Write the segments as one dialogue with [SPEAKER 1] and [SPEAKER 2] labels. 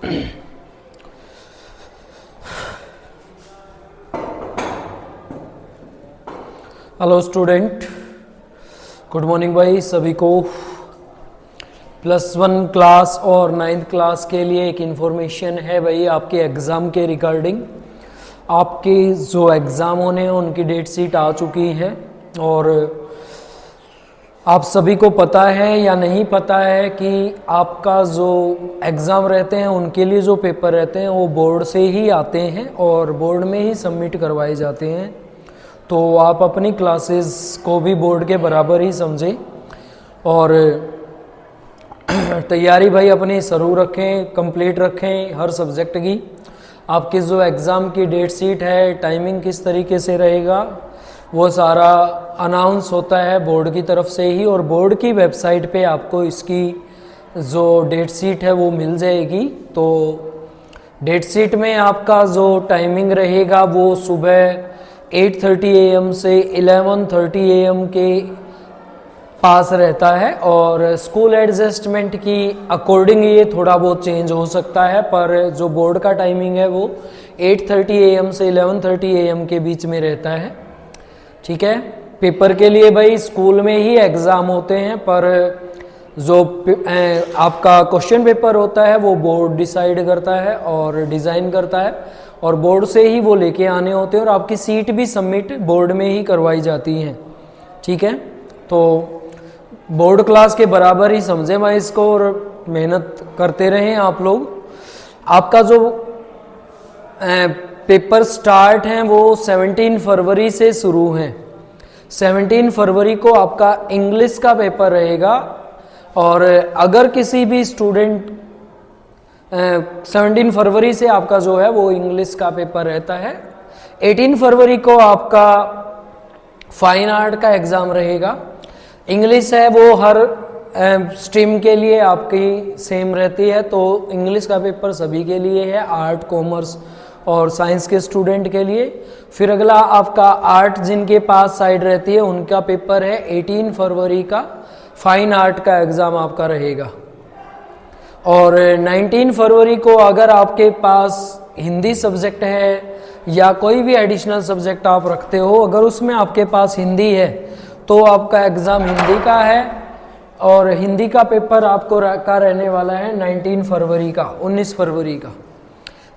[SPEAKER 1] Hello student, good morning भाई सभी को। +1 क्लास और 9th क्लास के लिए एक इन्फॉर्मेशन है भाई, आपके एग्ज़ाम के रिगार्डिंग। आपके जो एग्ज़ाम होने हैं उनकी डेट शीट आ चुकी है और आप सभी को पता है या नहीं पता है कि आपका जो एग्ज़ाम रहते हैं उनके लिए जो पेपर रहते हैं वो बोर्ड से ही आते हैं और बोर्ड में ही सबमिट करवाए जाते हैं। तो आप अपनी क्लासेस को भी बोर्ड के बराबर ही समझें और तैयारी भाई अपनी शुरू रखें, कंप्लीट रखें हर सब्जेक्ट की। आपकी जो एग्ज़ाम की डेट शीट है, टाइमिंग किस तरीके से रहेगा, वो सारा अनाउंस होता है बोर्ड की तरफ से ही और बोर्ड की वेबसाइट पे आपको इसकी जो डेट शीट है वो मिल जाएगी। तो डेट शीट में आपका जो टाइमिंग रहेगा वो सुबह 8:30 AM से 11:30 AM के पास रहता है और स्कूल एडजस्टमेंट की अकॉर्डिंग ये थोड़ा बहुत चेंज हो सकता है, पर जो बोर्ड का टाइमिंग है वो 8:30 AM से 11:30 AM के बीच में रहता है। ठीक है, पेपर के लिए भाई स्कूल में ही एग्ज़ाम होते हैं, पर जो आपका क्वेश्चन पेपर होता है वो बोर्ड डिसाइड करता है और डिज़ाइन करता है और बोर्ड से ही वो लेके आने होते हैं और आपकी सीट भी सबमिट बोर्ड में ही करवाई जाती हैं। ठीक है, तो बोर्ड क्लास के बराबर ही समझें भाई इसको और मेहनत करते रहें आप लोग। आपका जो पेपर स्टार्ट हैं वो 17 फरवरी से शुरू हैं। 17 फरवरी को आपका इंग्लिश का पेपर रहेगा और अगर किसी भी स्टूडेंट 17 फरवरी से आपका जो है वो इंग्लिश का पेपर रहता है। 18 फरवरी को आपका फाइन आर्ट का एग्ज़ाम रहेगा। इंग्लिश है वो हर स्ट्रीम के लिए आपकी सेम रहती है, तो इंग्लिश का पेपर सभी के लिए है, आर्ट, कॉमर्स और साइंस के स्टूडेंट के लिए। फिर अगला आपका आर्ट जिनके पास साइड रहती है उनका पेपर है 18 फरवरी का, फाइन आर्ट का एग्ज़ाम आपका रहेगा। और 19 फरवरी को अगर आपके पास हिंदी सब्जेक्ट है या कोई भी एडिशनल सब्जेक्ट आप रखते हो, अगर उसमें आपके पास हिंदी है तो आपका एग्ज़ाम हिंदी का है और हिंदी का पेपर आपको का रहने वाला है 19 फरवरी का, 19 फरवरी का।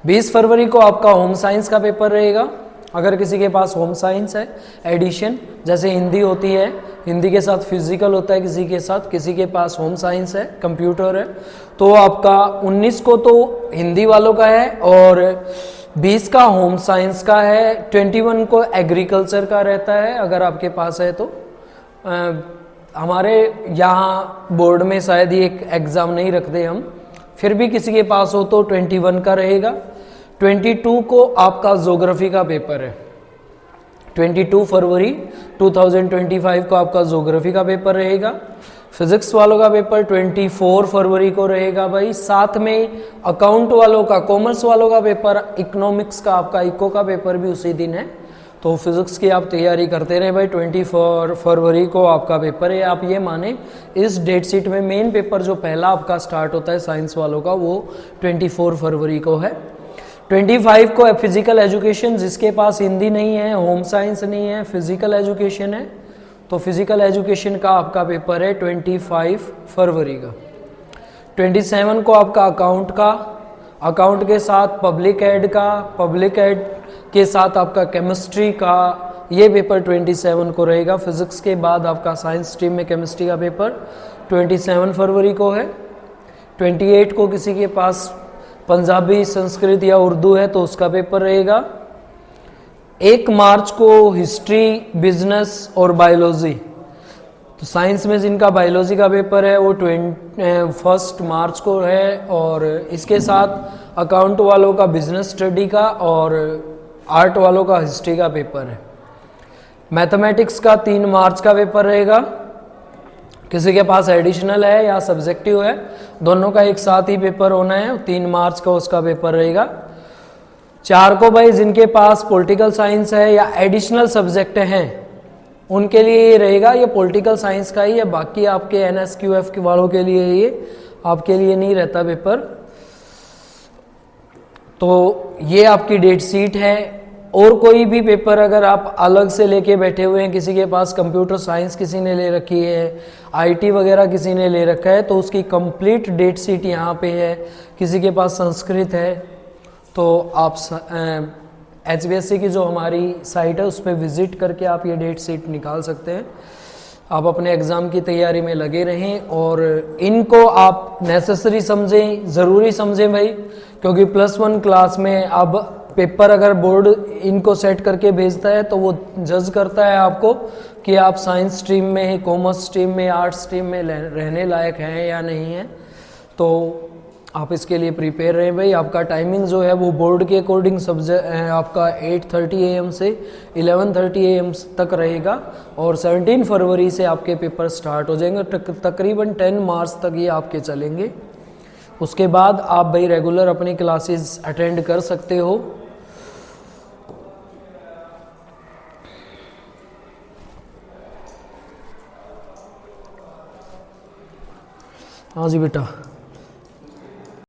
[SPEAKER 1] 20 फरवरी को आपका होम साइंस का पेपर रहेगा। अगर किसी के पास होम साइंस है एडिशन, जैसे हिंदी होती है, हिंदी के साथ फिजिकल होता है किसी के साथ, किसी के पास होम साइंस है, कंप्यूटर है, तो आपका 19 को तो हिंदी वालों का है और 20 का होम साइंस का है। 21 को एग्रीकल्चर का रहता है अगर आपके पास है तो। हमारे यहाँ बोर्ड में शायद ये एक एग्ज़ाम नहीं रखते हम, फिर भी किसी के पास हो तो 21 का रहेगा। 22 को आपका ज्योग्राफी का पेपर है। 22 फरवरी 2025 को आपका ज्योग्राफी का पेपर रहेगा। फिजिक्स वालों का पेपर 24 फरवरी को रहेगा भाई। साथ में अकाउंट वालों का, कॉमर्स वालों का पेपर, इकोनॉमिक्स का आपका इको का पेपर भी उसी दिन है। तो फिजिक्स की आप तैयारी करते रहे भाई। 24 फरवरी को आपका पेपर है। आप ये माने इस डेट शीट में मेन पेपर जो पहला आपका स्टार्ट होता है साइंस वालों का वो 24 फरवरी को है। 25 को फिजिकल एजुकेशन, जिसके पास हिंदी नहीं है, होम साइंस नहीं है, फिजिकल एजुकेशन है, तो फिजिकल एजुकेशन का आपका पेपर है 25 फरवरी का। 27 को आपका अकाउंट का, अकाउंट के साथ पब्लिक एड का, पब्लिक एड के साथ आपका केमिस्ट्री का, ये पेपर 27 को रहेगा। फिजिक्स के बाद आपका साइंस स्ट्रीम में केमिस्ट्री का पेपर 27 फरवरी को है। 28 को किसी के पास पंजाबी, संस्कृत या उर्दू है तो उसका पेपर रहेगा। 1 मार्च को हिस्ट्री, बिजनेस और बायोलॉजी, तो साइंस में जिनका बायोलॉजी का पेपर है वो 1 मार्च को है और इसके साथ अकाउंट वालों का बिजनेस स्टडी का और आर्ट वालों का हिस्ट्री का पेपर है। मैथमेटिक्स का 3 मार्च का पेपर रहेगा। किसी के पास एडिशनल है या सब्जेक्टिव है, दोनों का एक साथ ही पेपर होना है, 3 मार्च का उसका पेपर रहेगा। 4 को भाई जिनके पास पॉलिटिकल साइंस है या एडिशनल सब्जेक्ट हैं उनके लिए ये रहेगा, ये पॉलिटिकल साइंस का ही है, बाकी आपके NSQF के वालों के लिए ये आपके लिए नहीं रहता पेपर। तो ये आपकी डेट शीट है। और कोई भी पेपर अगर आप अलग से लेके बैठे हुए हैं, किसी के पास कंप्यूटर साइंस किसी ने ले रखी है, आईटी वगैरह किसी ने ले रखा है, तो उसकी कंप्लीट डेट शीट यहाँ पे है। किसी के पास संस्कृत है तो आप HBSC की जो हमारी साइट है उस पर विज़िट करके आप ये डेट शीट निकाल सकते हैं। आप अपने एग्ज़ाम की तैयारी में लगे रहें और इनको आप नेसेसरी समझें, ज़रूरी समझें भाई, क्योंकि +1 क्लास में अब पेपर अगर बोर्ड इनको सेट करके भेजता है तो वो जज करता है आपको कि आप साइंस स्ट्रीम में, कॉमर्स स्ट्रीम में, आर्ट्स स्ट्रीम में रहने लायक हैं या नहीं हैं। तो आप इसके लिए प्रिपेयर रहें भाई। आपका टाइमिंग जो है वो बोर्ड के अकॉर्डिंग सब्जेक्ट आपका 8:30 AM से 11:30 AM तक रहेगा और 17 फरवरी से आपके पेपर स्टार्ट हो जाएंगे। तकरीबन 10 मार्च तक ये आपके चलेंगे। उसके बाद आप भाई रेगुलर अपनी क्लासेस अटेंड कर सकते हो। हाँ जी बेटा।